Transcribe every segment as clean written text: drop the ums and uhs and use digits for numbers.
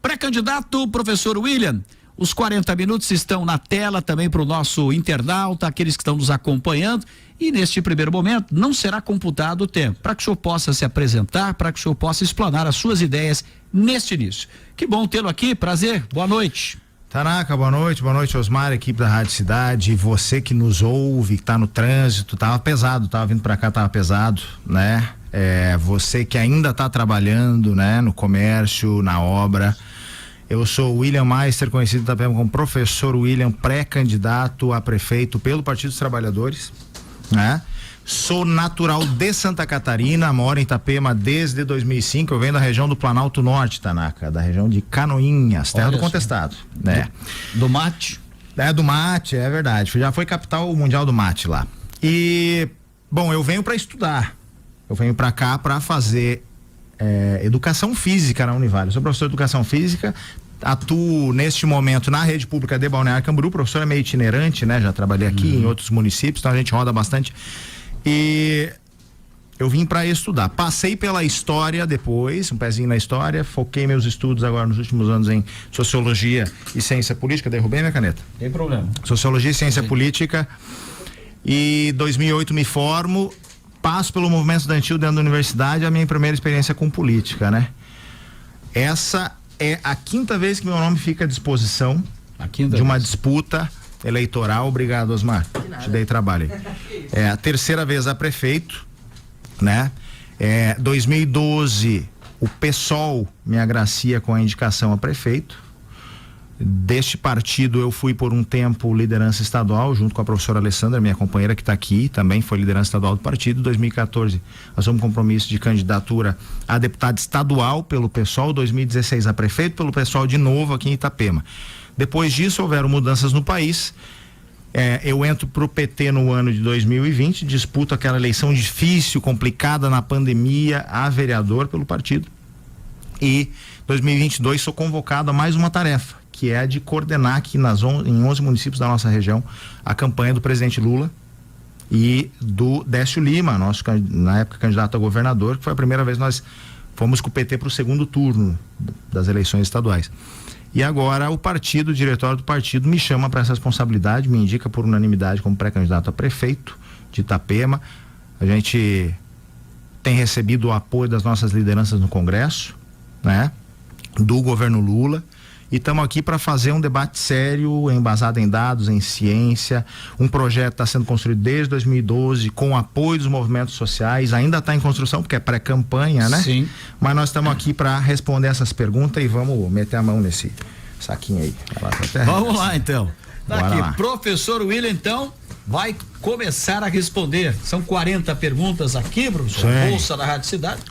Pré-candidato, professor William, os 40 minutos estão na tela também para o nosso internauta, aqueles que estão nos acompanhando, e neste primeiro momento não será computado o tempo, para que o senhor possa se apresentar, para que o senhor possa explanar as suas ideias neste início. Que bom tê-lo aqui, prazer, boa noite. Tanaka, boa noite Osmar, equipe da Rádio Cidade, você que nos ouve, que tá no trânsito, tava vindo pra cá, tava pesado, né? Você que ainda tá trabalhando, né? No comércio, na obra. Eu sou o William Meister, conhecido também como professor William, pré-candidato a prefeito pelo Partido dos Trabalhadores, né? Sou natural de Santa Catarina, moro em Itapema desde 2005, eu venho da região do Planalto Norte, Tanaka, da região de Canoinhas, terra do contestado, né? Do mate? Do mate, é verdade, já foi capital mundial do mate lá. E, bom, eu venho para estudar, eu venho para cá para fazer educação física na Univale. Eu sou professor de educação física, atuo neste momento na rede pública de Balneário Camboriú, o professor é meio itinerante, né? Já trabalhei aqui em outros municípios, então a gente roda bastante. E eu vim para estudar, passei pela história depois, um pezinho na história, foquei meus estudos agora nos últimos anos em sociologia e ciência política. Derrubei minha caneta. Tem problema. Sociologia e ciência política, e 2008 me formo, passo pelo movimento estudantil dentro da universidade, a minha primeira experiência com política, né? Essa é a 5ª vez que meu nome fica à disposição de uma disputa eleitoral. Obrigado, Osmar, te dei trabalho aí. É a 3ª vez a prefeito, né? 2012 o PSOL me agracia com a indicação a prefeito. Deste partido eu fui por um tempo liderança estadual, junto com a professora Alessandra, minha companheira que está aqui, também foi liderança estadual do partido. 2014 assumimos compromisso de candidatura a deputado estadual pelo PSOL, 2016 a prefeito pelo PSOL de novo aqui em Itapema. Depois disso houveram mudanças no país, eu entro pro PT no ano de 2020, disputo aquela eleição difícil, complicada na pandemia, a vereador pelo partido, e 2022 sou convocado a mais uma tarefa, que é a de coordenar aqui em 11 municípios da nossa região a campanha do presidente Lula e do Décio Lima, nosso, na época, candidato a governador, que foi a primeira vez que nós fomos com o PT para o segundo turno das eleições estaduais. E agora o diretório do partido me chama para essa responsabilidade, me indica por unanimidade como pré-candidato a prefeito de Itapema. A gente tem recebido o apoio das nossas lideranças no Congresso, né? Do governo Lula. E estamos aqui para fazer um debate sério, embasado em dados, em ciência. Um projeto está sendo construído desde 2012, com apoio dos movimentos sociais, ainda está em construção, porque é pré-campanha, né? Sim. Mas nós estamos aqui para responder essas perguntas e vamos meter a mão nesse saquinho aí. Vamos lá, então. Tá aqui, lá. Professor William, então, vai começar a responder. São 40 perguntas aqui, professor, a bolsa da Rádio Cidade.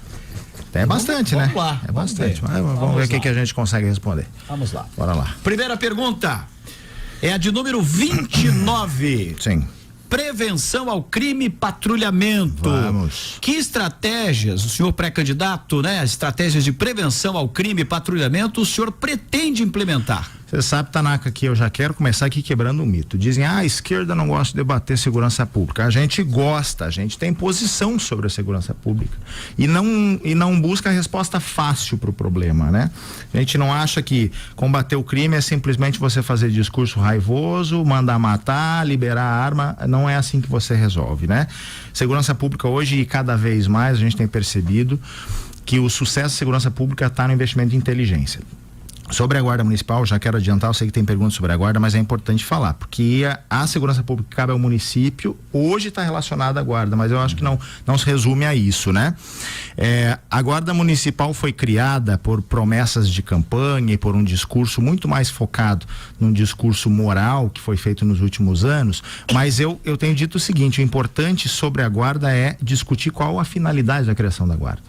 É bastante, né? Vamos lá. É bastante. Vamos ver o que a gente consegue responder. Vamos lá. Bora lá. Primeira pergunta é a de número 29. Sim. Prevenção ao crime e patrulhamento. Vamos. Que estratégias, o senhor pré-candidato, né? Estratégias de prevenção ao crime e patrulhamento o senhor pretende implementar? Você sabe, Tanaka, que eu já quero começar aqui quebrando um mito. Dizem, a esquerda não gosta de debater segurança pública. A gente gosta, a gente tem posição sobre a segurança pública e não busca a resposta fácil para o problema, né? A gente não acha que combater o crime é simplesmente você fazer discurso raivoso, mandar matar, liberar a arma. Não é assim que você resolve, né? Segurança pública hoje, e cada vez mais a gente tem percebido que o sucesso da segurança pública está no investimento em inteligência. Sobre a Guarda Municipal, já quero adiantar, eu sei que tem perguntas sobre a Guarda, mas é importante falar, porque a segurança pública que cabe ao município, hoje está relacionada à Guarda, mas eu acho que não se resume a isso, né? A Guarda Municipal foi criada por promessas de campanha e por um discurso muito mais focado num discurso moral que foi feito nos últimos anos, mas eu tenho dito o seguinte, o importante sobre a Guarda é discutir qual a finalidade da criação da Guarda.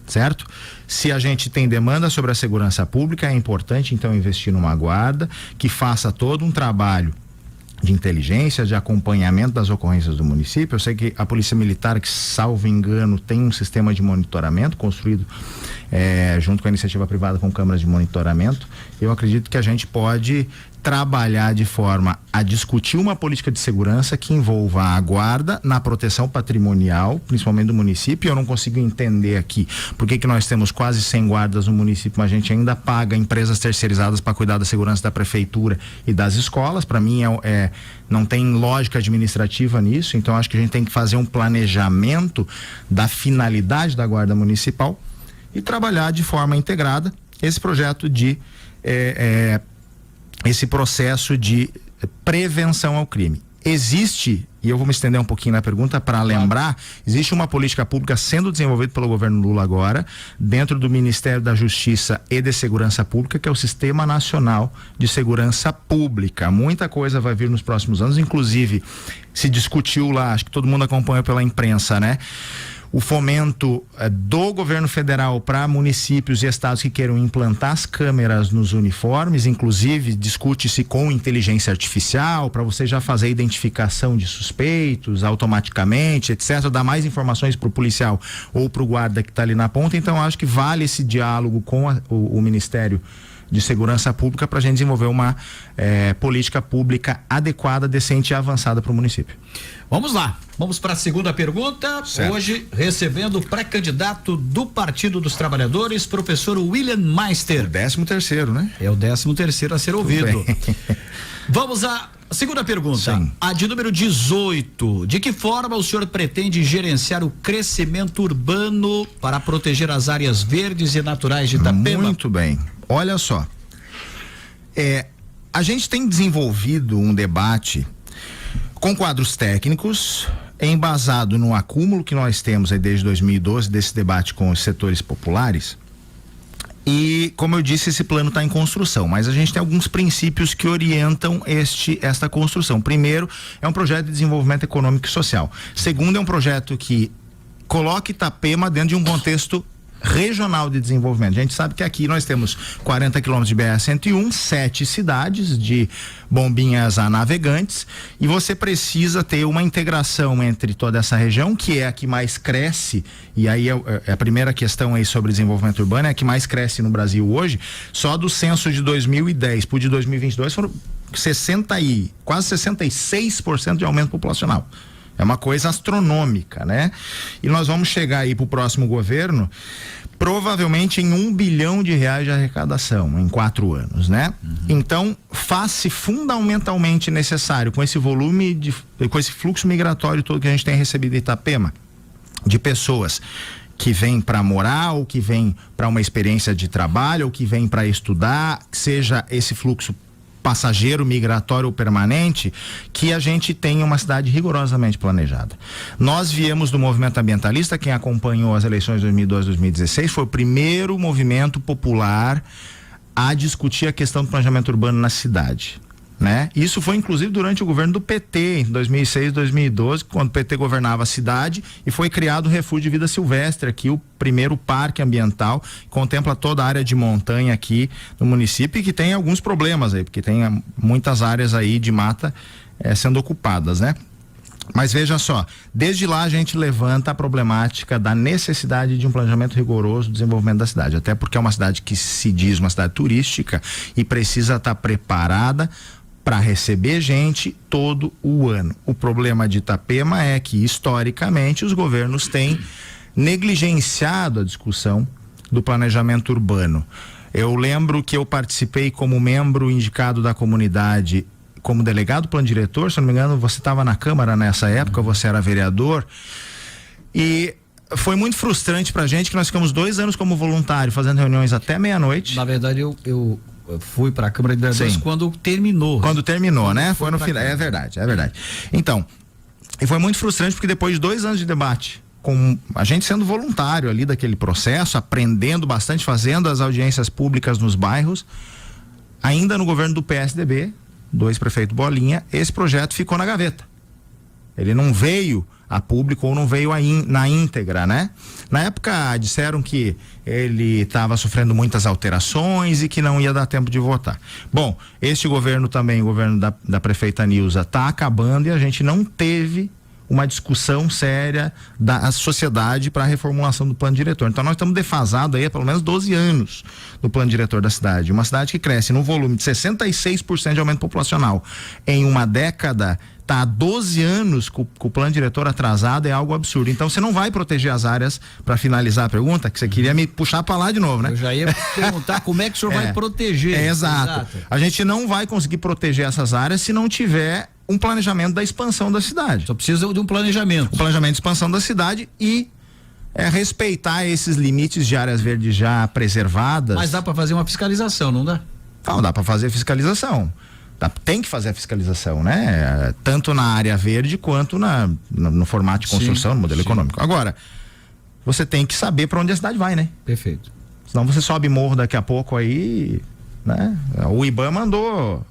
Certo? Se a gente tem demanda sobre a segurança pública, é importante então investir numa guarda que faça todo um trabalho de inteligência, de acompanhamento das ocorrências do município. Eu sei que a Polícia Militar, que salvo engano, tem um sistema de monitoramento construído junto com a iniciativa privada com câmaras de monitoramento, eu acredito que a gente pode trabalhar de forma a discutir uma política de segurança que envolva a guarda na proteção patrimonial, principalmente do município. Eu não consigo entender aqui por que nós temos quase 100 guardas no município, mas a gente ainda paga empresas terceirizadas para cuidar da segurança da prefeitura e das escolas. Para mim não tem lógica administrativa nisso, então acho que a gente tem que fazer um planejamento da finalidade da guarda municipal e trabalhar de forma integrada esse projeto esse processo de prevenção ao crime. Existe, e eu vou me estender um pouquinho na pergunta para lembrar, existe uma política pública sendo desenvolvida pelo governo Lula agora, dentro do Ministério da Justiça e de Segurança Pública, que é o Sistema Nacional de Segurança Pública. Muita coisa vai vir nos próximos anos, inclusive se discutiu lá, acho que todo mundo acompanha pela imprensa, né? O fomento do governo federal para municípios e estados que queiram implantar as câmeras nos uniformes, inclusive discute-se com inteligência artificial para você já fazer a identificação de suspeitos automaticamente, etc., dar mais informações para o policial ou para o guarda que está ali na ponta. Então acho que vale esse diálogo com o Ministério de Segurança Pública para a gente desenvolver uma política pública adequada, decente e avançada para o município. Vamos lá, vamos para a segunda pergunta. Certo. Hoje recebendo o pré-candidato do Partido dos Trabalhadores, professor William Meister. O 13º, né? É o 13º a ser ouvido. Vamos à segunda pergunta. Sim. A de número 18. De que forma o senhor pretende gerenciar o crescimento urbano para proteger as áreas verdes e naturais de Itapema? Muito bem. Olha só, a gente tem desenvolvido um debate com quadros técnicos, embasado no acúmulo que nós temos aí desde 2012, desse debate com os setores populares. E, como eu disse, esse plano está em construção, mas a gente tem alguns princípios que orientam esta construção. Primeiro, é um projeto de desenvolvimento econômico e social. Segundo, é um projeto que coloca Itapema dentro de um contexto regional de desenvolvimento. A gente sabe que aqui nós temos 40 quilômetros de BR-101, 7 cidades de Bombinhas a Navegantes, e você precisa ter uma integração entre toda essa região, que é a que mais cresce, e aí a primeira questão aí sobre desenvolvimento urbano, é a que mais cresce no Brasil hoje. Só do censo de 2010 para o de 2022 foram quase 66% de aumento populacional. É uma coisa astronômica, né? E nós vamos chegar aí pro próximo governo provavelmente em R$1 bilhão de arrecadação em 4 anos, né? Uhum. Então, faz-se fundamentalmente necessário, com esse volume com esse fluxo migratório todo que a gente tem recebido em Itapema, de pessoas que vêm para morar, ou que vêm para uma experiência de trabalho, ou que vêm para estudar, que seja esse fluxo passageiro, migratório ou permanente, que a gente tenha uma cidade rigorosamente planejada. Nós viemos do movimento ambientalista, quem acompanhou as eleições de 2012 e 2016, foi o primeiro movimento popular a discutir a questão do planejamento urbano na cidade, né? Isso foi inclusive durante o governo do PT, em 2006 e 2012, quando o PT governava a cidade, e foi criado o Refúgio de Vida Silvestre aqui, o primeiro parque ambiental, contempla toda a área de montanha aqui no município, e que tem alguns problemas aí, porque tem muitas áreas aí de mata sendo ocupadas, né? Mas veja só, desde lá a gente levanta a problemática da necessidade de um planejamento rigoroso do desenvolvimento da cidade, até porque é uma cidade que se diz uma cidade turística e precisa estar preparada para receber gente todo o ano. O problema de Itapema é que, historicamente, os governos têm negligenciado a discussão do planejamento urbano. Eu lembro que eu participei como membro indicado da comunidade, como delegado plano diretor, se não me engano, você estava na Câmara nessa época, você era vereador, e foi muito frustrante pra gente que nós ficamos 2 anos como voluntário, fazendo reuniões até meia-noite. Na verdade, eu fui para a Câmara de Vereadores quando terminou. Quando terminou, né? Foi no final. É verdade. Então, e foi muito frustrante porque depois de 2 anos de debate, com a gente sendo voluntário ali daquele processo, aprendendo bastante, fazendo as audiências públicas nos bairros, ainda no governo do PSDB, do ex-prefeito Bolinha, esse projeto ficou na gaveta. Ele não veio a público ou não veio na íntegra, né? Na época disseram que ele estava sofrendo muitas alterações e que não ia dar tempo de votar. Bom, este governo também, o governo da prefeita Nilza, está acabando, e a gente não teve uma discussão séria da sociedade para a reformulação do plano diretor. Então nós estamos defasados aí há pelo menos 12 anos do plano diretor da cidade. Uma cidade que cresce no volume de 66% de aumento populacional em uma década, tá há 12 anos com o plano diretor atrasado, é algo absurdo. Então você não vai proteger as áreas, para finalizar a pergunta, que você queria me puxar para lá de novo, né? Eu já ia perguntar como é que o senhor vai proteger. Exato. A gente não vai conseguir proteger essas áreas se não tiver um planejamento da expansão da cidade. Só precisa de um planejamento. Um planejamento de expansão da cidade e respeitar esses limites de áreas verdes já preservadas. Mas dá para fazer uma fiscalização, não dá? Não, dá para fazer fiscalização. Tem que fazer a fiscalização, né? Tanto na área verde quanto no formato de construção, no modelo econômico. Agora, você tem que saber para onde a cidade vai, né? Perfeito. Senão você sobe morro daqui a pouco aí, né? O IBAMA andou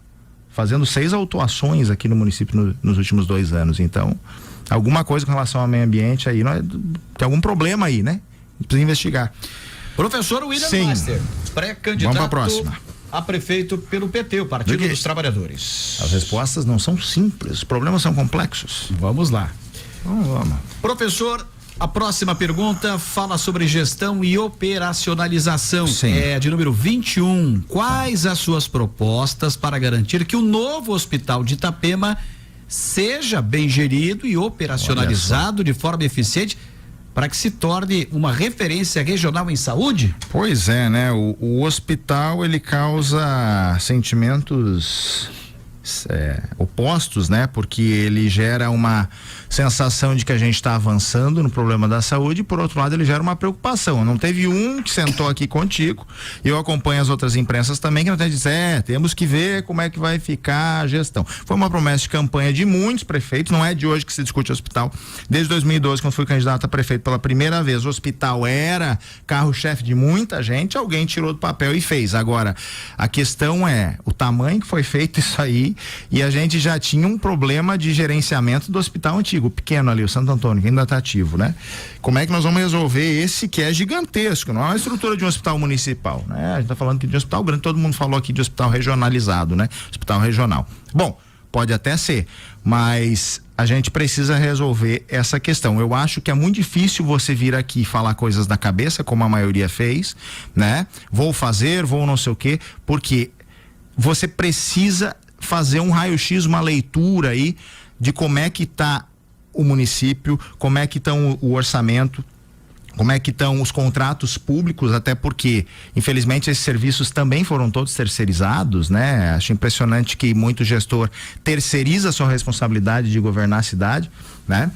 fazendo 6 autuações aqui no município nos últimos 2 anos. Então, alguma coisa com relação ao meio ambiente aí, tem algum problema aí, né? Precisa investigar. Professor William Master, pré-candidato. Vamos para a próxima. A prefeito pelo PT, o Partido dos Trabalhadores. As respostas não são simples, os problemas são complexos. Vamos lá. Vamos. Professor, a próxima pergunta fala sobre gestão e operacionalização. Sim. É de número 21. Quais as suas propostas para garantir que o novo hospital de Itapema seja bem gerido e operacionalizado de forma eficiente, para que se torne uma referência regional em saúde? Pois é, né? O hospital, ele causa sentimentos opostos, né? Porque ele gera uma sensação de que a gente está avançando no problema da saúde, e por outro lado ele gera uma preocupação. Não teve um que sentou aqui contigo, e eu acompanho as outras imprensas também, que não tem dizer, temos que ver como é que vai ficar a gestão. Foi uma promessa de campanha de muitos prefeitos, não é de hoje que se discute o hospital. Desde 2012, quando fui candidato a prefeito pela primeira vez, o hospital era carro-chefe de muita gente, alguém tirou do papel e fez. Agora, a questão é o tamanho que foi feito isso aí, e a gente já tinha um problema de gerenciamento do hospital antigo, o pequeno ali, o Santo Antônio, que ainda está ativo, né? Como é que nós vamos resolver esse que é gigantesco? Não é uma estrutura de um hospital municipal, né? A gente está falando aqui de um hospital grande, todo mundo falou aqui de hospital regionalizado, né? Hospital regional. Bom, pode até ser, mas a gente precisa resolver essa questão. Eu acho que é muito difícil você vir aqui falar coisas da cabeça, como a maioria fez, né? Vou fazer, vou não sei o quê, porque você precisa fazer um raio-x, uma leitura aí de como é que está o município, como é que estão o orçamento, como é que estão os contratos públicos, até porque, infelizmente, esses serviços também foram todos terceirizados, né? Acho impressionante que muito gestor terceiriza a sua responsabilidade de governar a cidade, né?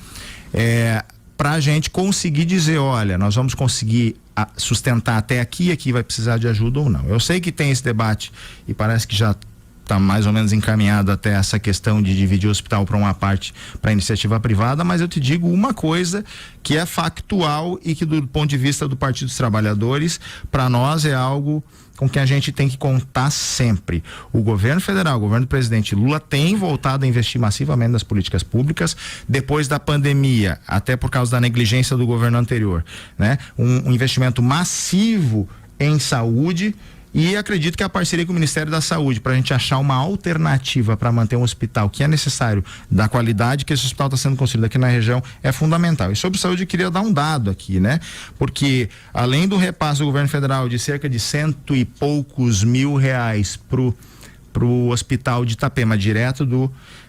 Para a gente conseguir dizer, olha, nós vamos conseguir sustentar até aqui vai precisar de ajuda ou não. Eu sei que tem esse debate e parece que já está mais ou menos encaminhado até essa questão de dividir o hospital para uma parte para iniciativa privada, mas eu te digo uma coisa que é factual e que do ponto de vista do Partido dos Trabalhadores, para nós é algo com que a gente tem que contar sempre. O governo federal, o governo do presidente Lula tem voltado a investir massivamente nas políticas públicas depois da pandemia, até por causa da negligência do governo anterior, né? Um investimento massivo em saúde. E acredito que a parceria com o Ministério da Saúde, para a gente achar uma alternativa para manter um hospital que é necessário, da qualidade que esse hospital está sendo construído aqui na região, é fundamental. E sobre saúde, eu queria dar um dado aqui, né? Porque além do repasse do governo federal de cerca de 100 e poucos mil reais pro hospital de Itapema, direto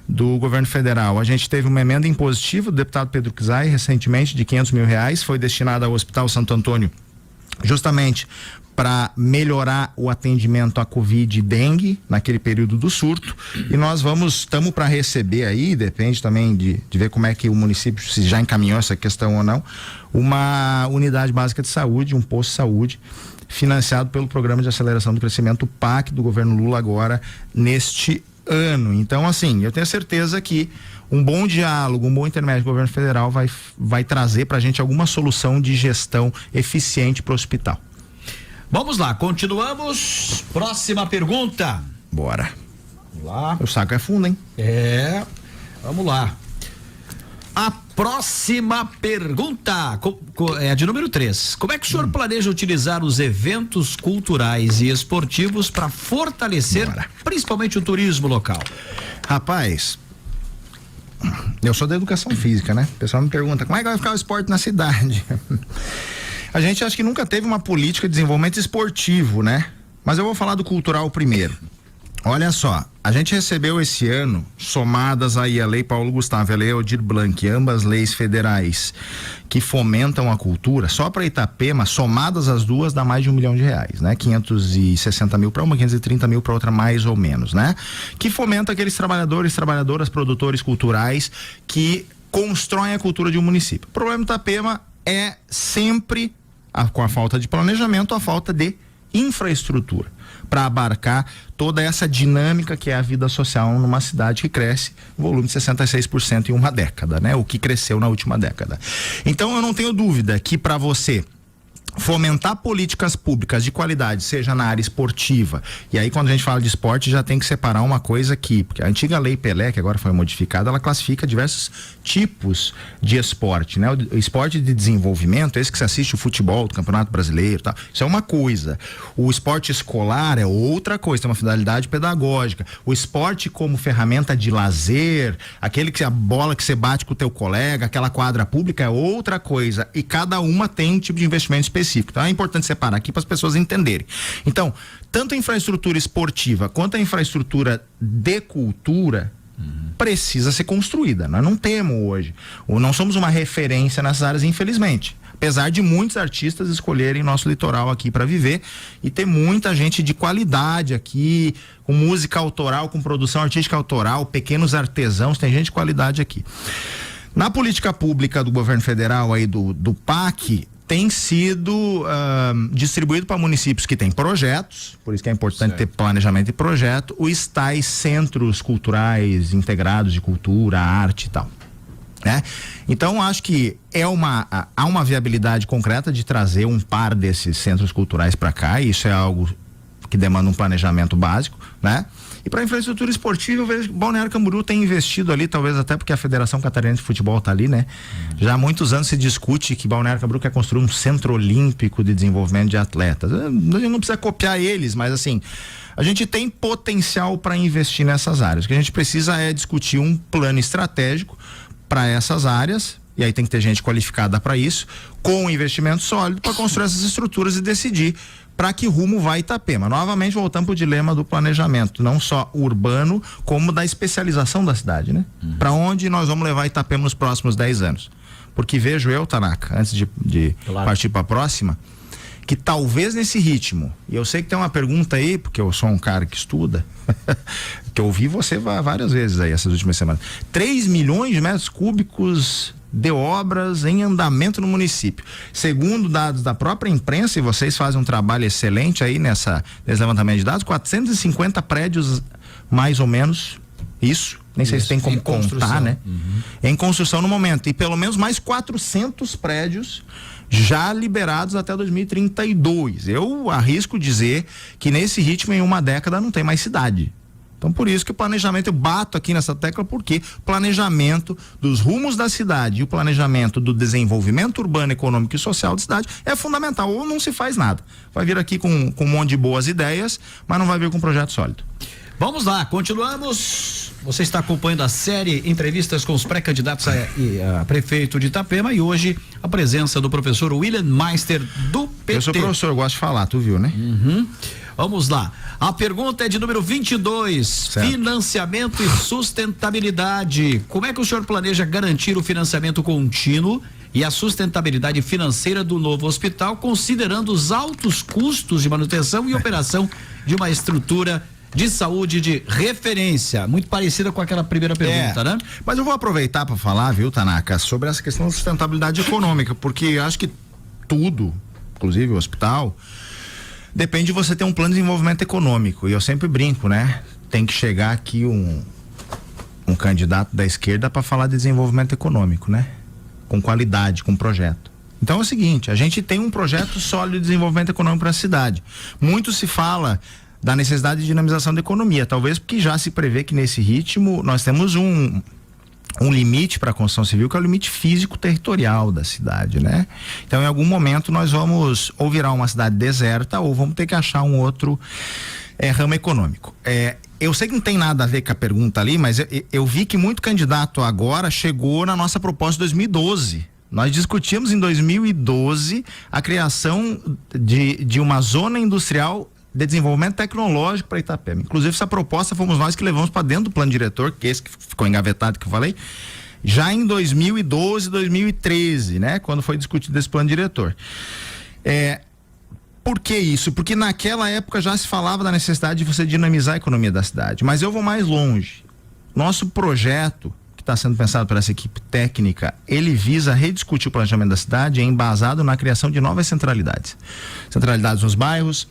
do governo federal, a gente teve uma emenda impositiva do deputado Pedro Kizai recentemente de 500 mil reais, foi destinada ao Hospital Santo Antônio justamente para melhorar o atendimento à Covid e dengue naquele período do surto, e nós estamos para receber aí, depende também de ver como é que o município se já encaminhou essa questão ou não, uma unidade básica de saúde, um posto de saúde financiado pelo Programa de Aceleração do Crescimento, PAC, do governo Lula agora neste ano. Então, assim, eu tenho certeza que um bom diálogo, um bom intermédio do governo federal vai trazer para a gente alguma solução de gestão eficiente para o hospital. Vamos lá, continuamos. Próxima pergunta. Bora. Vamos lá. O saco é fundo, hein? Vamos lá. A próxima pergunta é a de número 3. Como é que o senhor planeja utilizar os eventos culturais e esportivos para fortalecer principalmente o turismo local? Rapaz, Eu sou da educação física, né? O pessoal me pergunta, como é que vai ficar o esporte na cidade? A gente acho que nunca teve uma política de desenvolvimento esportivo, né? Mas eu vou falar do cultural primeiro. Olha só, a gente recebeu esse ano, somadas aí a Lei Paulo Gustavo e a Lei Aldir Blanc, ambas leis federais que fomentam a cultura, só para Itapema, somadas as duas, dá mais de R$1 milhão, né? 560 mil para uma, 530 mil para outra, mais ou menos, né? Que fomenta aqueles trabalhadores, trabalhadoras, produtores culturais que constroem a cultura de um município. O problema do Itapema é sempre, com a falta de planejamento, a falta de infraestrutura para abarcar toda essa dinâmica que é a vida social numa cidade que cresce volume de 66% em uma década, né? O que cresceu na última década. Então eu não tenho dúvida que para você fomentar políticas públicas de qualidade, seja na área esportiva, e aí quando a gente fala de esporte já tem que separar uma coisa aqui, porque a antiga Lei Pelé, que agora foi modificada, ela classifica diversos tipos de esporte, né? O esporte de desenvolvimento, esse que você assiste o futebol do Campeonato Brasileiro, tal, isso é uma coisa. O esporte escolar é outra coisa, tem uma finalidade pedagógica. O esporte como ferramenta de lazer, aquele que a bola que você bate com o teu colega, aquela quadra pública é outra coisa, e cada uma tem um tipo de investimento específico. Então é importante separar aqui para as pessoas entenderem. Então, tanto a infraestrutura esportiva quanto a infraestrutura de cultura precisa ser construída. Nós não temos hoje, ou não somos uma referência nessas áreas, infelizmente. Apesar de muitos artistas escolherem nosso litoral aqui para viver e ter muita gente de qualidade aqui, com música autoral, com produção artística autoral, pequenos artesãos, tem gente de qualidade aqui. Na política pública do governo federal aí do PAC, tem sido distribuído para municípios que têm projetos, por isso que é importante ter planejamento e projeto, os tais centros culturais integrados de cultura, arte e tal, né? Então acho que há uma viabilidade concreta de trazer um par desses centros culturais para cá, e isso é algo que demanda um planejamento básico, né? E para a infraestrutura esportiva, eu vejo que Balneário Camboriú tem investido ali, talvez até porque a Federação Catarinense de Futebol está ali, né? Já há muitos anos se discute que Balneário Camboriú quer construir um centro olímpico de desenvolvimento de atletas. A gente não precisa copiar eles, mas assim, a gente tem potencial para investir nessas áreas. O que a gente precisa é discutir um plano estratégico para essas áreas, e aí tem que ter gente qualificada para isso, com investimento sólido para construir essas estruturas e decidir para que rumo vai Itapema. Novamente voltamos para o dilema do planejamento, não só urbano, como da especialização da cidade, né? Para onde nós vamos levar Itapema nos próximos 10 anos? Porque vejo eu, Tanaka, antes de partir para a próxima, que talvez nesse ritmo, e eu sei que tem uma pergunta aí, porque eu sou um cara que estuda, que eu ouvi você várias vezes aí essas últimas semanas, 3 milhões de metros cúbicos de obras em andamento no município. Segundo dados da própria imprensa, e vocês fazem um trabalho excelente aí nesse levantamento de dados, 450 prédios, mais ou menos, isso, nem sei se tem como contar, né? Em construção no momento, e pelo menos mais 400 prédios já liberados até 2032. Eu arrisco dizer que nesse ritmo, em uma década, não tem mais cidade. Então, por isso que o planejamento, eu bato aqui nessa tecla, porque planejamento dos rumos da cidade e o planejamento do desenvolvimento urbano, econômico e social da cidade é fundamental, ou não se faz nada. Vai vir aqui com um monte de boas ideias, mas não vai vir com um projeto sólido. Vamos lá, continuamos. Você está acompanhando a série Entrevistas com os pré-candidatos a prefeito de Itapema, e hoje a presença do professor William Meister do PT. Eu sou professor, eu gosto de falar, tu viu, né? Vamos lá. A pergunta é de número 22. Certo. Financiamento e sustentabilidade. Como é que o senhor planeja garantir o financiamento contínuo e a sustentabilidade financeira do novo hospital, considerando os altos custos de manutenção e operação de uma estrutura de saúde de referência? Muito parecida com aquela primeira pergunta, né? Mas eu vou aproveitar para falar, viu, Tanaka, sobre essa questão da sustentabilidade econômica, porque acho que tudo, inclusive o hospital, depende de você ter um plano de desenvolvimento econômico. E eu sempre brinco, né? Tem que chegar aqui um candidato da esquerda para falar de desenvolvimento econômico, né? Com qualidade, com projeto. Então é o seguinte, a gente tem um projeto sólido de desenvolvimento econômico para a cidade. Muito se fala da necessidade de dinamização da economia, talvez porque já se prevê que nesse ritmo nós temos um limite para a construção civil, que é o limite físico territorial da cidade, né? Então em algum momento nós vamos ou virar uma cidade deserta ou vamos ter que achar um outro ramo econômico. eu sei que não tem nada a ver com a pergunta ali, mas eu vi que muito candidato agora chegou na nossa proposta de 2012. Nós discutimos em 2012 a criação de uma zona industrial de desenvolvimento tecnológico para Itapema. Inclusive, essa proposta fomos nós que levamos para dentro do plano diretor, que esse que ficou engavetado que eu falei, já em 2012, 2013, né? Quando foi discutido esse plano diretor. Por que isso? Porque naquela época já se falava da necessidade de você dinamizar a economia da cidade. Mas eu vou mais longe. Nosso projeto, que está sendo pensado por essa equipe técnica, ele visa rediscutir o planejamento da cidade embasado na criação de novas centralidades. Centralidades nos bairros,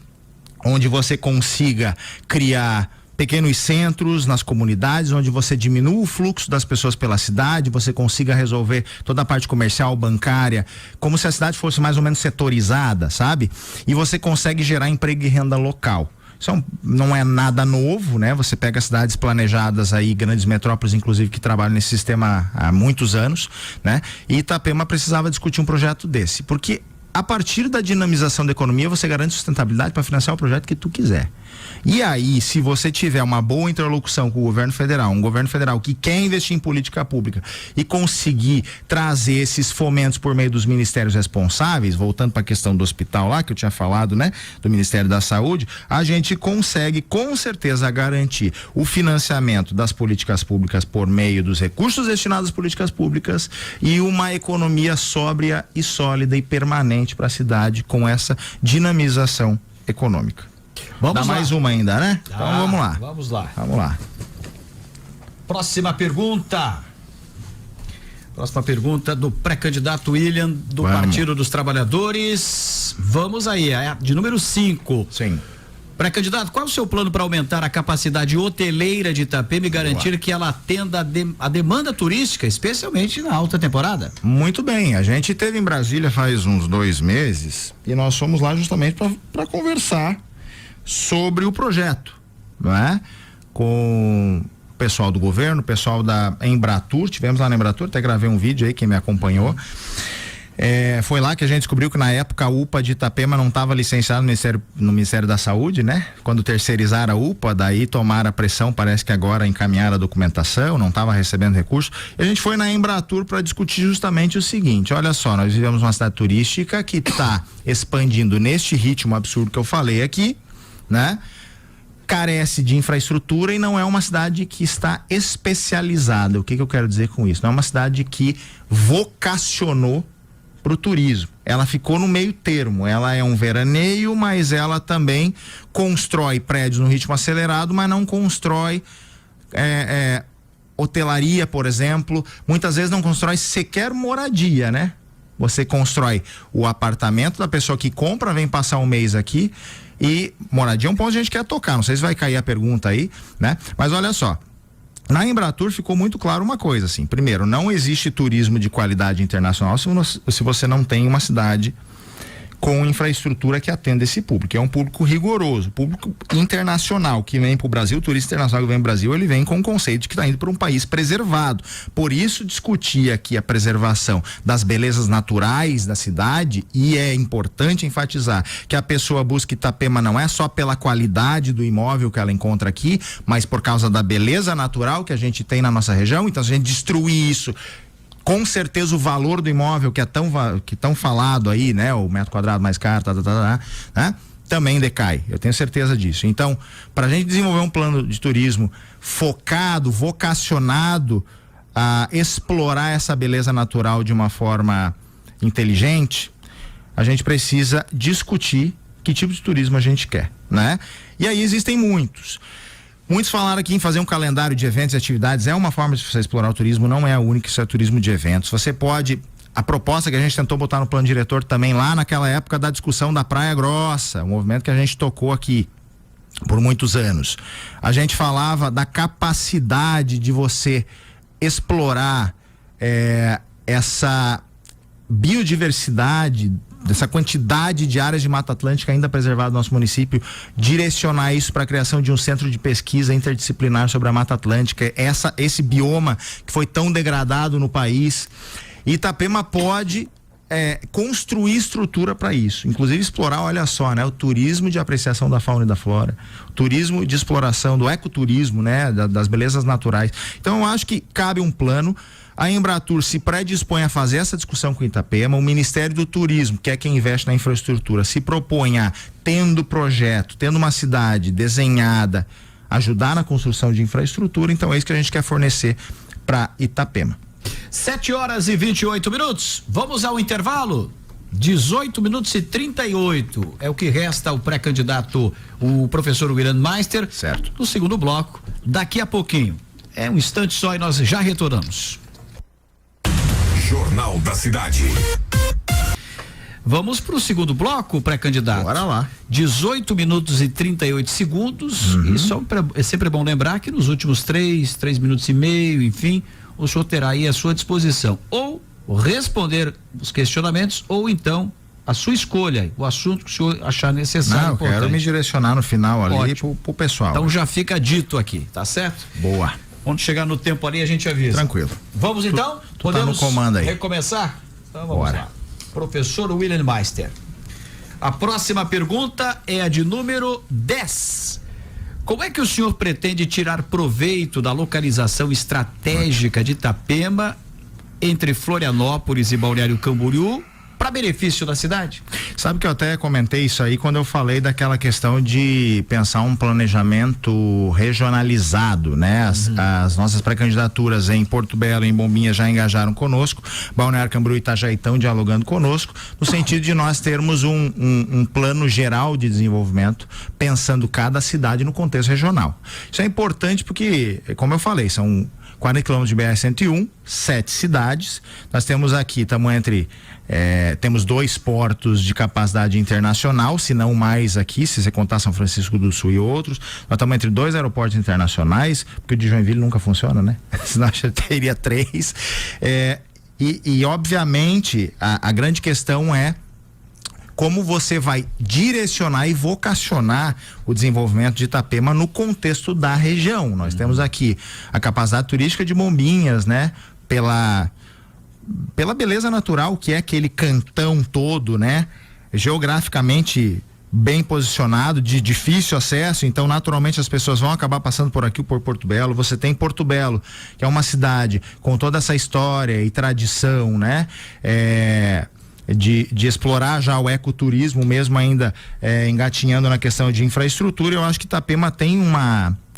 onde você consiga criar pequenos centros nas comunidades, onde você diminua o fluxo das pessoas pela cidade, você consiga resolver toda a parte comercial, bancária, como se a cidade fosse mais ou menos setorizada, sabe? E você consegue gerar emprego e renda local. Isso não é nada novo, né? Você pega cidades planejadas aí, grandes metrópoles, inclusive, que trabalham nesse sistema há muitos anos, né? E Itapema precisava discutir um projeto desse, porque a partir da dinamização da economia, você garante sustentabilidade para financiar o projeto que tu quiser. E aí, se você tiver uma boa interlocução com o governo federal, um governo federal que quer investir em política pública e conseguir trazer esses fomentos por meio dos ministérios responsáveis, voltando para a questão do hospital lá, que eu tinha falado, né? Do Ministério da Saúde, a gente consegue com certeza garantir o financiamento das políticas públicas por meio dos recursos destinados às políticas públicas e uma economia sóbria e sólida e permanente para a cidade com essa dinamização econômica. Dá mais uma ainda, né? Então vamos lá. Vamos lá. Próxima pergunta do pré-candidato William, do Partido dos Trabalhadores. Vamos aí, de número 5. Sim. Pré-candidato, qual é o seu plano para aumentar a capacidade hoteleira de Itapema e garantir que ela atenda a demanda turística, especialmente na alta temporada? Muito bem, a gente esteve em Brasília faz uns 2 meses e nós fomos lá justamente para conversar sobre o projeto, não é? Com o pessoal do governo, o pessoal da Embratur, tivemos lá na Embratur, até gravei um vídeo aí, quem me acompanhou. Foi lá que a gente descobriu que na época a UPA de Itapema não estava licenciada no Ministério da Saúde, né? Quando terceirizaram a UPA, daí tomaram a pressão, parece que agora encaminharam a documentação, não estava recebendo recursos. E a gente foi na Embratur para discutir justamente o seguinte: olha só, nós vivemos uma cidade turística que está expandindo neste ritmo absurdo que eu falei aqui, né? Carece de infraestrutura e não é uma cidade que está especializada. O que eu quero dizer com isso? Não é uma cidade que vocacionou para o turismo. Ela ficou no meio termo. Ela é um veraneio, mas ela também constrói prédios no ritmo acelerado, mas não constrói hotelaria, por exemplo. Muitas vezes não constrói sequer moradia, né? Você constrói o apartamento da pessoa que compra, vem passar um mês aqui. E moradia é um ponto que a gente quer tocar, não sei se vai cair a pergunta aí, né? Mas olha só, na Embratur ficou muito claro uma coisa, assim: primeiro, não existe turismo de qualidade internacional se você não tem uma cidade com infraestrutura que atenda esse público. É um público rigoroso, público internacional que vem para o Brasil, o turista internacional que vem para o Brasil, ele vem com o conceito de que está indo para um país preservado. Por isso discutir aqui a preservação das belezas naturais da cidade, e é importante enfatizar que a pessoa busca Itapema não é só pela qualidade do imóvel que ela encontra aqui, mas por causa da beleza natural que a gente tem na nossa região. Então, se a gente destruir isso, com certeza o valor do imóvel que é tão falado aí, né? O metro quadrado mais caro, né? Também decai, eu tenho certeza disso. Então, para a gente desenvolver um plano de turismo focado, vocacionado a explorar essa beleza natural de uma forma inteligente, a gente precisa discutir que tipo de turismo a gente quer, né? E aí existem muitos. Muitos falaram aqui em fazer um calendário de eventos e atividades. É uma forma de você explorar o turismo, não é a única, isso é turismo de eventos. Você pode, a proposta que a gente tentou botar no plano diretor também lá naquela época da discussão da Praia Grossa, um movimento que a gente tocou aqui por muitos anos. A gente falava da capacidade de você explorar essa biodiversidade, dessa quantidade de áreas de Mata Atlântica ainda preservada no nosso município, direcionar isso para a criação de um centro de pesquisa interdisciplinar sobre a Mata Atlântica, esse bioma que foi tão degradado no país. Itapema pode construir estrutura para isso, inclusive explorar, olha só, né, o turismo de apreciação da fauna e da flora, o turismo de exploração do ecoturismo, né, das belezas naturais. Então eu acho que cabe um plano. A Embratur se predispõe a fazer essa discussão com Itapema, o Ministério do Turismo, que é quem investe na infraestrutura, se propõe a, tendo projeto, tendo uma cidade desenhada, ajudar na construção de infraestrutura. Então é isso que a gente quer fornecer para Itapema. 7h28. Vamos ao intervalo. 18 minutos e 38 é o que resta ao pré-candidato, o professor William Meister. Certo. No segundo bloco, daqui a pouquinho. É um instante só e nós já retornamos. Jornal da Cidade. Vamos para o segundo bloco, pré-candidato. Bora lá. 18 minutos e 38 segundos. Isso é sempre bom lembrar que nos últimos 3 minutos e meio, enfim, o senhor terá aí à sua disposição ou responder os questionamentos ou então a sua escolha, o assunto que o senhor achar necessário. Não, eu quero me direcionar no final ali pro pessoal. Então já fica dito aqui, tá certo? Boa. Quando chegar no tempo ali a gente avisa. Tranquilo. Vamos então? Podemos tá no comando aí. Recomeçar? Então vamos Bora. lá. Professor William Meister. A próxima pergunta é a de número 10. Como é que o senhor pretende tirar proveito da localização estratégica de Itapema entre Florianópolis e Balneário Camboriú para benefício da cidade? Sabe que eu até comentei isso aí quando eu falei daquela questão de pensar um planejamento regionalizado, né? As nossas pré-candidaturas em Porto Belo e em Bombinhas já engajaram conosco, Balneário Camboriú e Itajaí estão dialogando conosco, no sentido de nós termos um plano geral de desenvolvimento, pensando cada cidade no contexto regional. Isso é importante porque, como eu falei, são 40 quilômetros de BR-101, 7 cidades. Nós temos aqui, estamos temos 2 portos de capacidade internacional, se não mais aqui, se você contar São Francisco do Sul e outros. Nós estamos entre 2 aeroportos internacionais, porque o de Joinville nunca funciona, né? Senão já teria 3. E obviamente, a grande questão é como você vai direcionar e vocacionar o desenvolvimento de Itapema no contexto da região. Nós temos aqui a capacidade turística de Bombinhas, né? Pela beleza natural, que é aquele cantão todo, né? Geograficamente bem posicionado, de difícil acesso, então naturalmente as pessoas vão acabar passando por aqui, por Porto Belo. Você tem Porto Belo, que é uma cidade com toda essa história e tradição, né? De explorar já o ecoturismo, mesmo ainda engatinhando na questão de infraestrutura. Eu acho que Itapema tem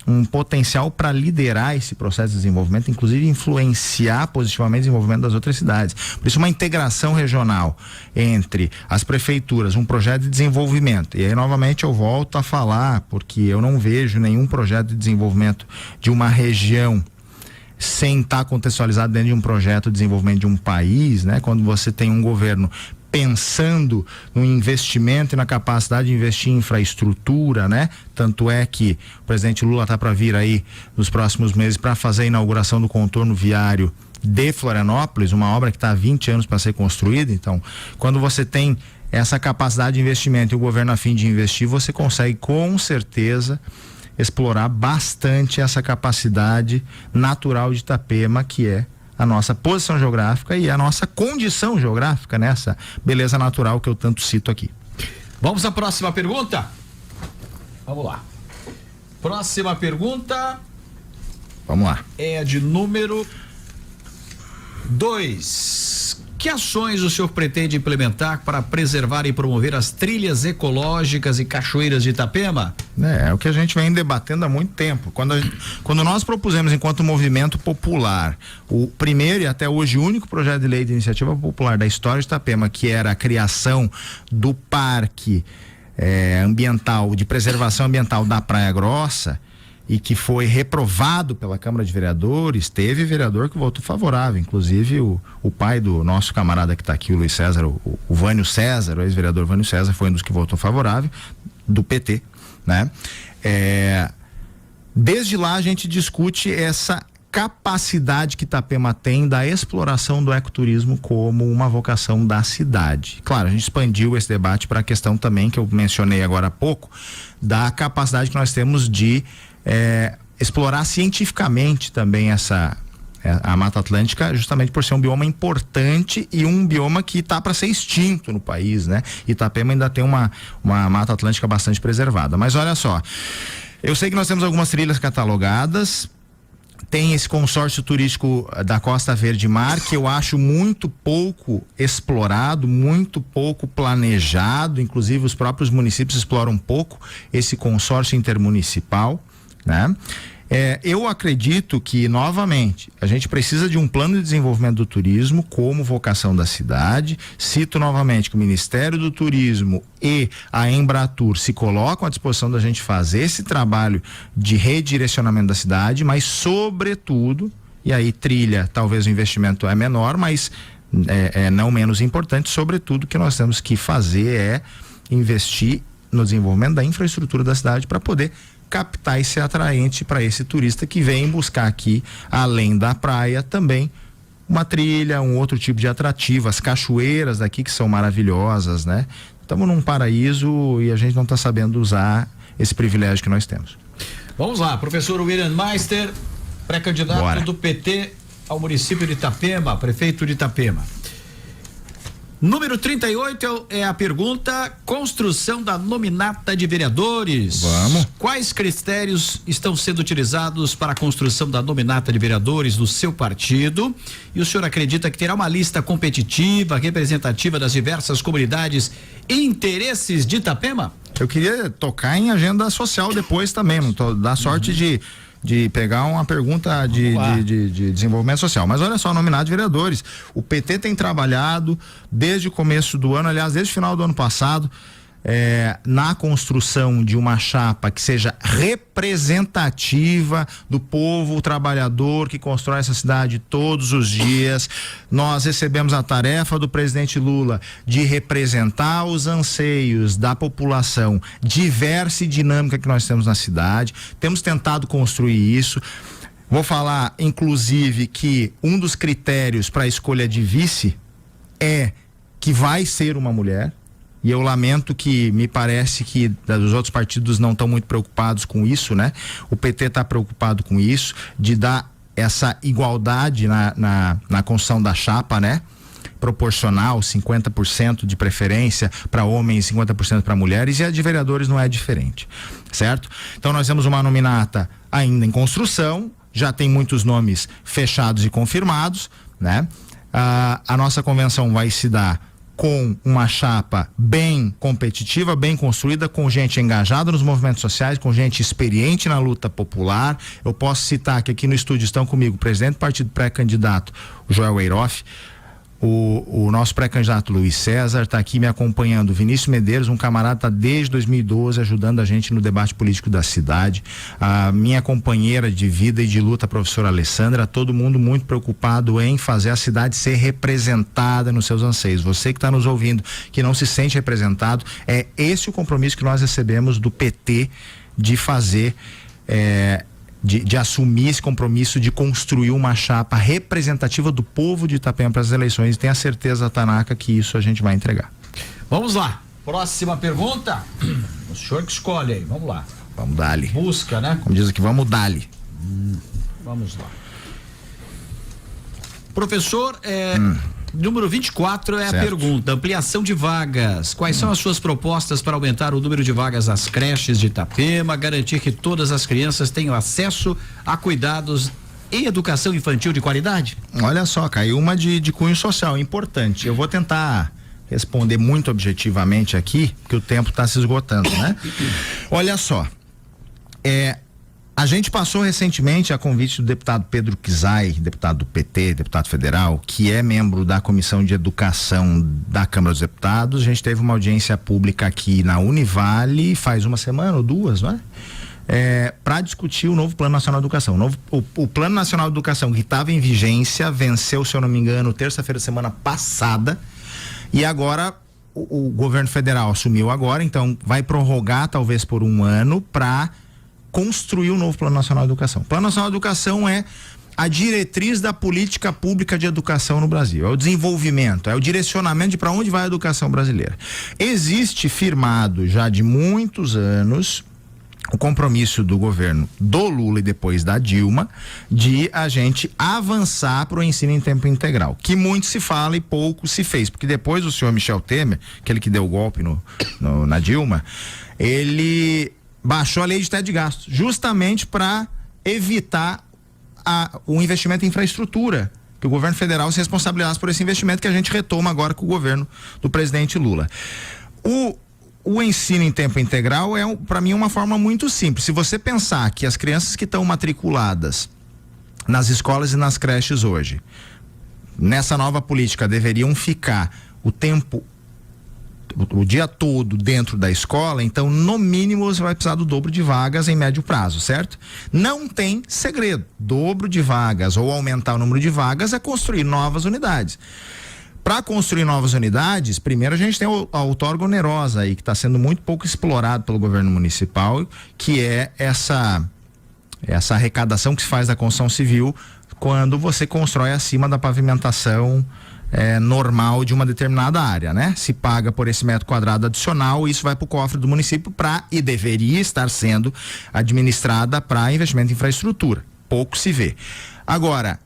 um potencial para liderar esse processo de desenvolvimento, inclusive influenciar positivamente o desenvolvimento das outras cidades. Por isso, uma integração regional entre as prefeituras, um projeto de desenvolvimento. E aí, novamente, eu volto a falar, porque eu não vejo nenhum projeto de desenvolvimento de uma região sem estar contextualizado dentro de um projeto de desenvolvimento de um país, né? Quando você tem um governo pensando no investimento e na capacidade de investir em infraestrutura, né? Tanto é que o presidente Lula está para vir aí nos próximos meses para fazer a inauguração do contorno viário de Florianópolis, uma obra que está há 20 anos para ser construída. Então, quando você tem essa capacidade de investimento e o governo a fim de investir, você consegue com certeza explorar bastante essa capacidade natural de Itapema, que é a nossa posição geográfica e a nossa condição geográfica, nessa beleza natural que eu tanto cito aqui. Vamos à próxima pergunta? Vamos lá. Próxima pergunta. Vamos lá. É a de número 2. Que ações o senhor pretende implementar para preservar e promover as trilhas ecológicas e cachoeiras de Itapema? É o que a gente vem debatendo há muito tempo. Quando nós propusemos, enquanto movimento popular, o primeiro e até hoje único projeto de lei de iniciativa popular da história de Itapema, que era a criação do parque ambiental, de preservação ambiental da Praia Grossa, e que foi reprovado pela Câmara de Vereadores, teve vereador que votou favorável, inclusive o pai do nosso camarada que está aqui, o Luiz César, o Vânio César, o ex-vereador Vânio César, foi um dos que votou favorável, do PT, né? Desde lá a gente discute essa capacidade que Itapema tem da exploração do ecoturismo como uma vocação da cidade. Claro, a gente expandiu esse debate para a questão também que eu mencionei agora há pouco, da capacidade que nós temos de explorar cientificamente também a Mata Atlântica, justamente por ser um bioma importante e um bioma que está para ser extinto no país, né? Itapema ainda tem uma Mata Atlântica bastante preservada. Mas olha só, eu sei que nós temos algumas trilhas catalogadas. Tem esse consórcio turístico da Costa Verde Mar, que eu acho muito pouco explorado, muito pouco planejado, inclusive os próprios municípios exploram pouco esse consórcio intermunicipal, né? Eu acredito que, novamente, a gente precisa de um plano de desenvolvimento do turismo como vocação da cidade. Cito novamente que o Ministério do Turismo e a Embratur se colocam à disposição da gente fazer esse trabalho de redirecionamento da cidade, mas sobretudo, e aí trilha, talvez o investimento é menor, mas não menos importante, sobretudo o que nós temos que fazer é investir no desenvolvimento da infraestrutura da cidade para poder captar e ser atraente para esse turista que vem buscar aqui, além da praia, também uma trilha, um outro tipo de atrativo, as cachoeiras daqui que são maravilhosas, né? Estamos num paraíso e a gente não está sabendo usar esse privilégio que nós temos. Vamos lá, professor William Meister, pré-candidato do PT ao município de Itapema, prefeito de Itapema. Número 38 é a pergunta: construção da nominata de vereadores. Vamos. Quais critérios estão sendo utilizados para a construção da nominata de vereadores do seu partido? E o senhor acredita que terá uma lista competitiva, representativa das diversas comunidades e interesses de Itapema? Eu queria tocar em agenda social depois também, não tô dá sorte de pegar uma pergunta de desenvolvimento social. Mas olha só, nominado de vereadores. O PT tem trabalhado desde o começo do ano, aliás, desde o final do ano passado, na construção de uma chapa que seja representativa do povo trabalhador que constrói essa cidade todos os dias. Nós recebemos a tarefa do presidente Lula de representar os anseios da população diversa e dinâmica que nós temos na cidade. Temos tentado construir isso. Vou falar, inclusive, que um dos critérios para a escolha de vice é que vai ser uma mulher. E eu lamento que me parece que os outros partidos não estão muito preocupados com isso, né? O PT está preocupado com isso, de dar essa igualdade na construção da chapa, né? Proporcional, 50% de preferência para homens, 50% para mulheres, e a de vereadores não é diferente, certo? Então nós temos uma nominata ainda em construção, já tem muitos nomes fechados e confirmados, né? A nossa convenção vai se dar com uma chapa bem competitiva, bem construída, com gente engajada nos movimentos sociais, com gente experiente na luta popular. Eu posso citar que aqui no estúdio estão comigo o presidente do partido pré-candidato, o Joel Eiroff, o nosso pré-candidato Luiz César, está aqui me acompanhando, Vinícius Medeiros, um camarada, está desde 2012 ajudando a gente no debate político da cidade, a minha companheira de vida e de luta, a professora Alessandra, todo mundo muito preocupado em fazer a cidade ser representada nos seus anseios. Você que está nos ouvindo, que não se sente representado, é esse o compromisso que nós recebemos do PT de fazer, de assumir esse compromisso de construir uma chapa representativa do povo de Itapema para as eleições. Tenha certeza, Tanaka, que isso a gente vai entregar. Vamos lá, próxima pergunta. O senhor que escolhe aí, vamos lá. Vamos dar-lhe. Busca, né? Como diz aqui, vamos dar-lhe. Vamos lá. Professor, número 24 é certo. A pergunta: ampliação de vagas. Quais são as suas propostas para aumentar o número de vagas nas creches de Itapema, garantir que todas as crianças tenham acesso a cuidados e educação infantil de qualidade? Olha só, caiu uma de cunho social importante. Eu vou tentar responder muito objetivamente aqui, porque o tempo está se esgotando, né? Olha só, a gente passou recentemente, a convite do deputado Pedro Kizai, deputado do PT, deputado federal, que é membro da Comissão de Educação da Câmara dos Deputados. A gente teve uma audiência pública aqui na Univale faz uma semana ou duas, não é? Para discutir o novo Plano Nacional de Educação. O Plano Nacional de Educação, que estava em vigência, venceu, se eu não me engano, terça-feira da semana passada, e agora o governo federal assumiu agora, então vai prorrogar talvez por um ano para construir o novo Plano Nacional de Educação. O Plano Nacional de Educação é a diretriz da política pública de educação no Brasil, é o desenvolvimento, é o direcionamento de para onde vai a educação brasileira. Existe firmado já de muitos anos o compromisso do governo do Lula e depois da Dilma de a gente avançar para o ensino em tempo integral, que muito se fala e pouco se fez, porque depois o senhor Michel Temer, aquele que deu o golpe na Dilma, ele baixou a lei de teto de gastos, justamente para evitar o investimento em infraestrutura, que o governo federal se responsabilizasse por esse investimento, que a gente retoma agora com o governo do presidente Lula. O ensino em tempo integral é, para mim, uma forma muito simples. Se você pensar que as crianças que estão matriculadas nas escolas e nas creches hoje, nessa nova política, deveriam ficar o dia todo dentro da escola, então no mínimo você vai precisar do dobro de vagas em médio prazo, certo? Não tem segredo. Dobro de vagas ou aumentar o número de vagas é construir novas unidades. Para construir novas unidades, primeiro a gente tem a outorga onerosa aí, que está sendo muito pouco explorado pelo governo municipal, que é essa arrecadação que se faz da construção civil quando você constrói acima da pavimentação normal de uma determinada área, né? Se paga por esse metro quadrado adicional, isso vai para o cofre do município e deveria estar sendo administrada para investimento em infraestrutura. Pouco se vê. Agora,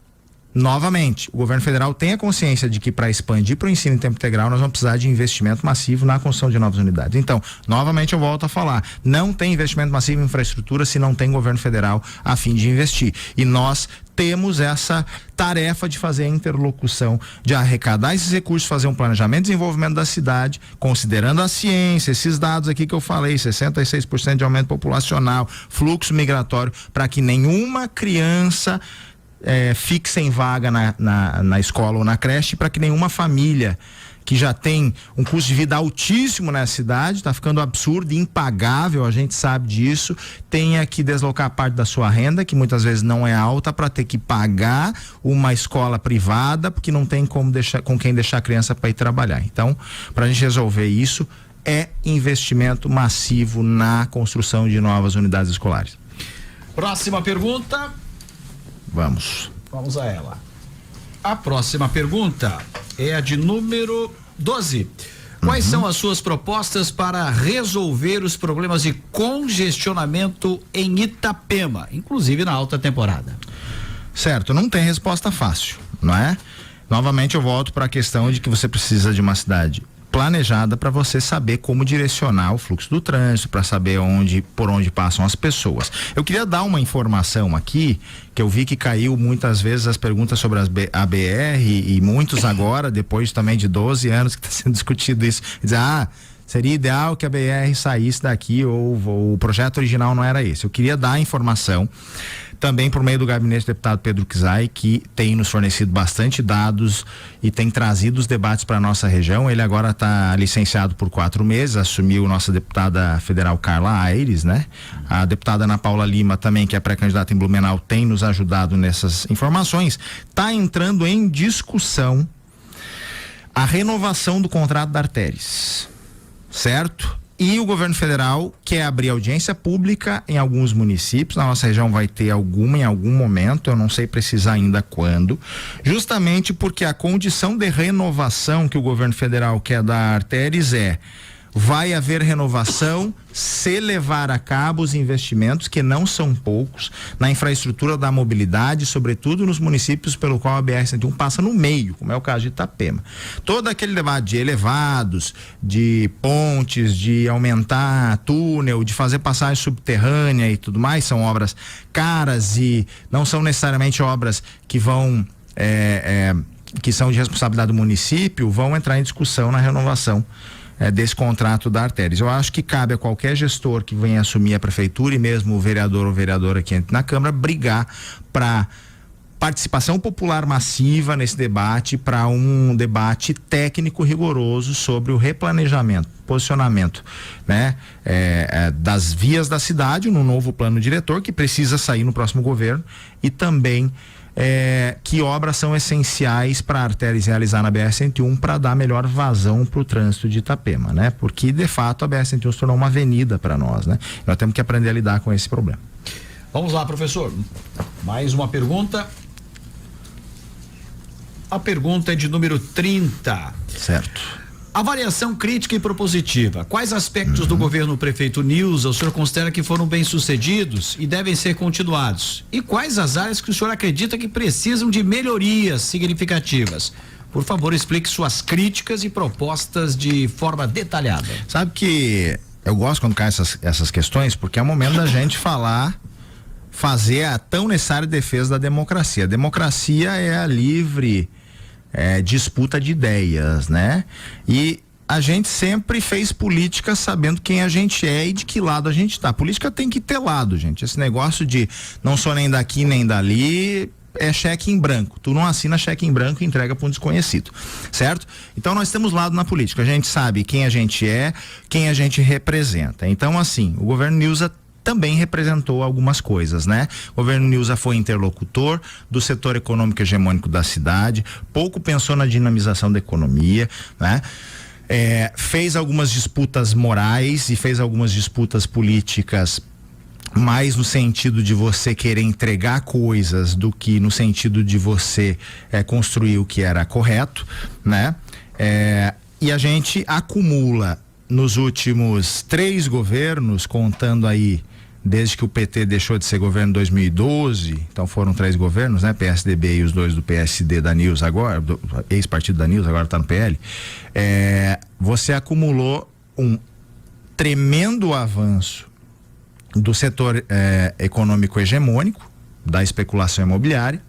novamente, o governo federal tem a consciência de que para expandir para o ensino em tempo integral nós vamos precisar de investimento massivo na construção de novas unidades. Então, novamente eu volto a falar, não tem investimento massivo em infraestrutura se não tem governo federal a fim de investir. E nós temos essa tarefa de fazer a interlocução, de arrecadar esses recursos, fazer um planejamento de desenvolvimento da cidade, considerando a ciência, esses dados aqui que eu falei, 66% de aumento populacional, fluxo migratório, para que nenhuma criança fique sem vaga na escola ou na creche, para que nenhuma família que já tem um custo de vida altíssimo nessa cidade, está ficando absurdo, impagável, a gente sabe disso, tenha que deslocar parte da sua renda, que muitas vezes não é alta, para ter que pagar uma escola privada, porque não tem com quem deixar a criança para ir trabalhar. Então, para a gente resolver isso, é investimento massivo na construção de novas unidades escolares. Próxima pergunta. Vamos a ela. A próxima pergunta é a de número 12. Quais são as suas propostas para resolver os problemas de congestionamento em Itapema, inclusive na alta temporada? Certo, não tem resposta fácil, não é? Novamente eu volto para a questão de que você precisa de uma cidade planejada para você saber como direcionar o fluxo do trânsito, para saber por onde passam as pessoas. Eu queria dar uma informação aqui, que eu vi que caiu muitas vezes as perguntas sobre a BR e muitos agora, depois também de 12 anos que está sendo discutido isso, dizem, seria ideal que a BR saísse daqui ou o projeto original não era esse. Eu queria dar a informação também por meio do gabinete do deputado Pedro Kizai, que tem nos fornecido bastante dados e tem trazido os debates para a nossa região. Ele agora está licenciado por 4 meses, assumiu nossa deputada federal Carla Aires, né? A deputada Ana Paula Lima também, que é pré-candidata em Blumenau, tem nos ajudado nessas informações. Está entrando em discussão a renovação do contrato da Artéries, certo? E o governo federal quer abrir audiência pública em alguns municípios. Na nossa região vai ter alguma em algum momento, eu não sei precisar ainda quando, justamente porque a condição de renovação que o governo federal quer dar à Artéries vai haver renovação se levar a cabo os investimentos, que não são poucos, na infraestrutura da mobilidade, sobretudo nos municípios pelo qual a BR-101 passa no meio, como é o caso de Itapema. Todo aquele debate de elevados, de pontes, de aumentar túnel, de fazer passagem subterrânea e tudo mais, são obras caras e não são necessariamente obras que vão que são de responsabilidade do município, vão entrar em discussão na renovação desse contrato da Artéries. Eu acho que cabe a qualquer gestor que venha assumir a prefeitura e mesmo o vereador ou vereadora que entre na Câmara brigar para participação popular massiva nesse debate, para um debate técnico rigoroso sobre o replanejamento, posicionamento, né, das vias da cidade no novo plano diretor, que precisa sair no próximo governo, e também que obras são essenciais para a Artéries realizar na BR-101 para dar melhor vazão para o trânsito de Itapema, né? Porque de fato a BR-101 se tornou uma avenida para nós, né? Nós temos que aprender a lidar com esse problema. Vamos lá, professor. Mais uma pergunta. A pergunta é de número 30. Certo. Avaliação crítica e propositiva. Quais aspectos do governo prefeito Nilza o senhor considera que foram bem-sucedidos e devem ser continuados? E quais as áreas que o senhor acredita que precisam de melhorias significativas? Por favor, explique suas críticas e propostas de forma detalhada. Sabe que eu gosto quando caem essas questões, porque é o momento da gente fazer a tão necessária defesa da democracia. A democracia é a livre disputa de ideias, né? E a gente sempre fez política sabendo quem a gente é e de que lado a gente tá. A política tem que ter lado, gente. Esse negócio de não sou nem daqui nem dali é cheque em branco. Tu não assina cheque em branco e entrega para um desconhecido, certo? Então nós temos lado na política. A gente sabe quem a gente é, quem a gente representa. Então, assim, o governo Nilza também representou algumas coisas, né? O governo Nilza foi interlocutor do setor econômico hegemônico da cidade, pouco pensou na dinamização da economia, né? Fez algumas disputas morais e fez algumas disputas políticas mais no sentido de você querer entregar coisas do que no sentido de você construir o que era correto, né? E a gente acumula nos últimos 3 governos, contando aí desde que o PT deixou de ser governo em 2012, então foram 3 governos, né? PSDB e os 2 do PSD da Nilza agora, do ex-partido da Nilza, agora tá no PL. Você acumulou um tremendo avanço do setor econômico hegemônico, da especulação imobiliária,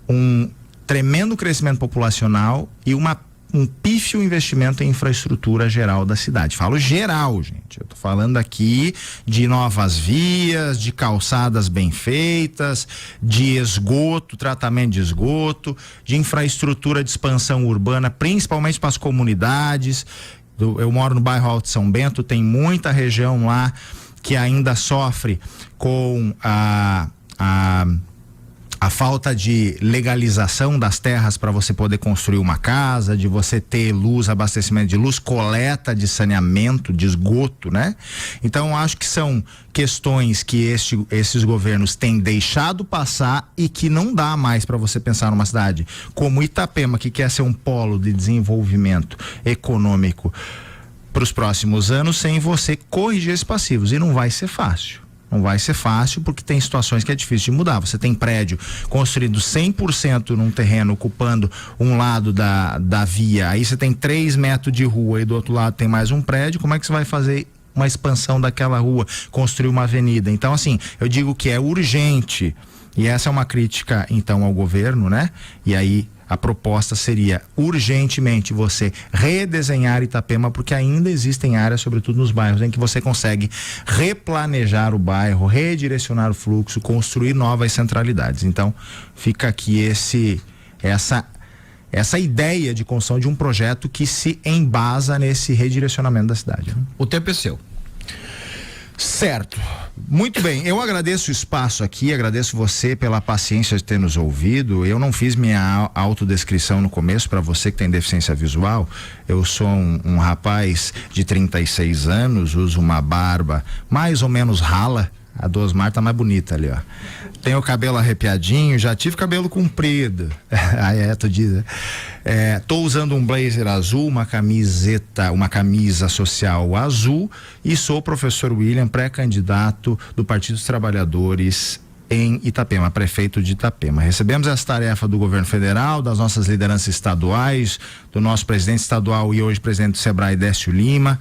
um tremendo crescimento populacional e um pífio investimento em infraestrutura geral da cidade. Falo geral, gente. Eu tô falando aqui de novas vias, de calçadas bem feitas, de esgoto, tratamento de esgoto, de infraestrutura de expansão urbana, principalmente para as comunidades. Eu moro no bairro Alto São Bento, tem muita região lá que ainda sofre com a falta de legalização das terras para você poder construir uma casa, de você ter luz, abastecimento de luz, coleta de saneamento, de esgoto, né? Então acho que são questões que esses governos têm deixado passar e que não dá mais para você pensar numa cidade como Itapema, que quer ser um polo de desenvolvimento econômico para os próximos anos, sem você corrigir esses passivos, e não vai ser fácil. Não vai ser fácil, porque tem situações que é difícil de mudar. Você tem prédio construído 100% num terreno, ocupando um lado da via, aí você tem 3 metros de rua e do outro lado tem mais um prédio. Como é que você vai fazer uma expansão daquela rua, construir uma avenida? Então, assim, eu digo que é urgente, e essa é uma crítica então ao governo, né? E aí a proposta seria urgentemente você redesenhar Itapema, porque ainda existem áreas, sobretudo nos bairros, em que você consegue replanejar o bairro, redirecionar o fluxo, construir novas centralidades. Então fica aqui essa ideia de construção de um projeto que se embasa nesse redirecionamento da cidade, né? O tempo é seu. Certo. Muito bem, eu agradeço o espaço aqui, agradeço você pela paciência de ter nos ouvido. Eu não fiz minha autodescrição no começo, para você que tem deficiência visual. Eu sou um rapaz de 36 anos, uso uma barba mais ou menos rala. A do Osmar tá mais bonita ali, ó. Tenho o cabelo arrepiadinho, já tive cabelo comprido. Tu diz. Tô usando um blazer azul, uma camisa social azul, e sou o professor William, pré-candidato do Partido dos Trabalhadores em Itapema, prefeito de Itapema. Recebemos essa tarefa do governo federal, das nossas lideranças estaduais, do nosso presidente estadual e hoje presidente do Sebrae, Décio Lima,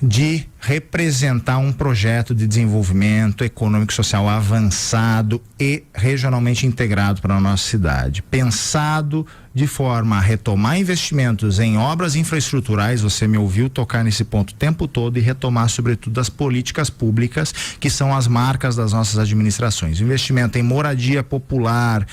de representar um projeto de desenvolvimento econômico e social avançado e regionalmente integrado para a nossa cidade, pensado de forma a retomar investimentos em obras infraestruturais. Você me ouviu tocar nesse ponto o tempo todo, e retomar sobretudo as políticas públicas, que são as marcas das nossas administrações. Investimento em moradia popular,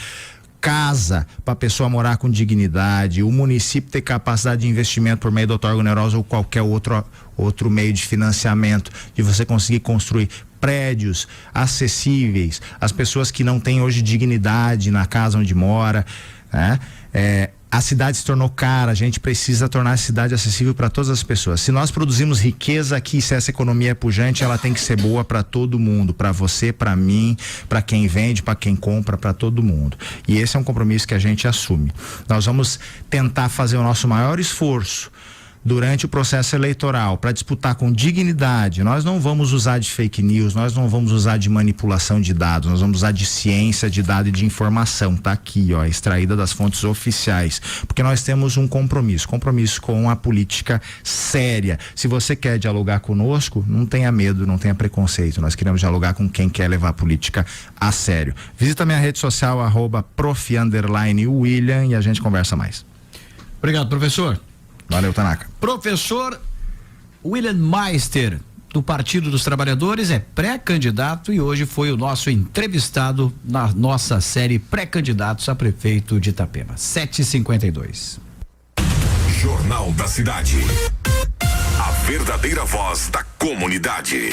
casa para a pessoa morar com dignidade, o município ter capacidade de investimento por meio do outorga onerosa ou qualquer outro meio de financiamento, de você conseguir construir prédios acessíveis às pessoas que não têm hoje dignidade na casa onde mora, né? A cidade se tornou cara, a gente precisa tornar a cidade acessível para todas as pessoas. Se nós produzimos riqueza aqui, se essa economia é pujante, ela tem que ser boa para todo mundo, para você, para mim, para quem vende, para quem compra, para todo mundo. E esse é um compromisso que a gente assume. Nós vamos tentar fazer o nosso maior esforço durante o processo eleitoral para disputar com dignidade. Nós não vamos usar de fake news, nós não vamos usar de manipulação de dados, nós vamos usar de ciência, de dado e de informação. Tá aqui, ó, extraída das fontes oficiais, porque nós temos um compromisso com a política séria. Se você quer dialogar conosco, não tenha medo, não tenha preconceito. Nós queremos dialogar com quem quer levar a política a sério. Visita minha rede social @prof_William e a gente conversa mais. Obrigado, professor. Valeu, Tanaka. Professor William Meister, do Partido dos Trabalhadores, é pré-candidato e hoje foi o nosso entrevistado na nossa série Pré-Candidatos a Prefeito de Itapema. 7h52. Jornal da Cidade. A verdadeira voz da comunidade.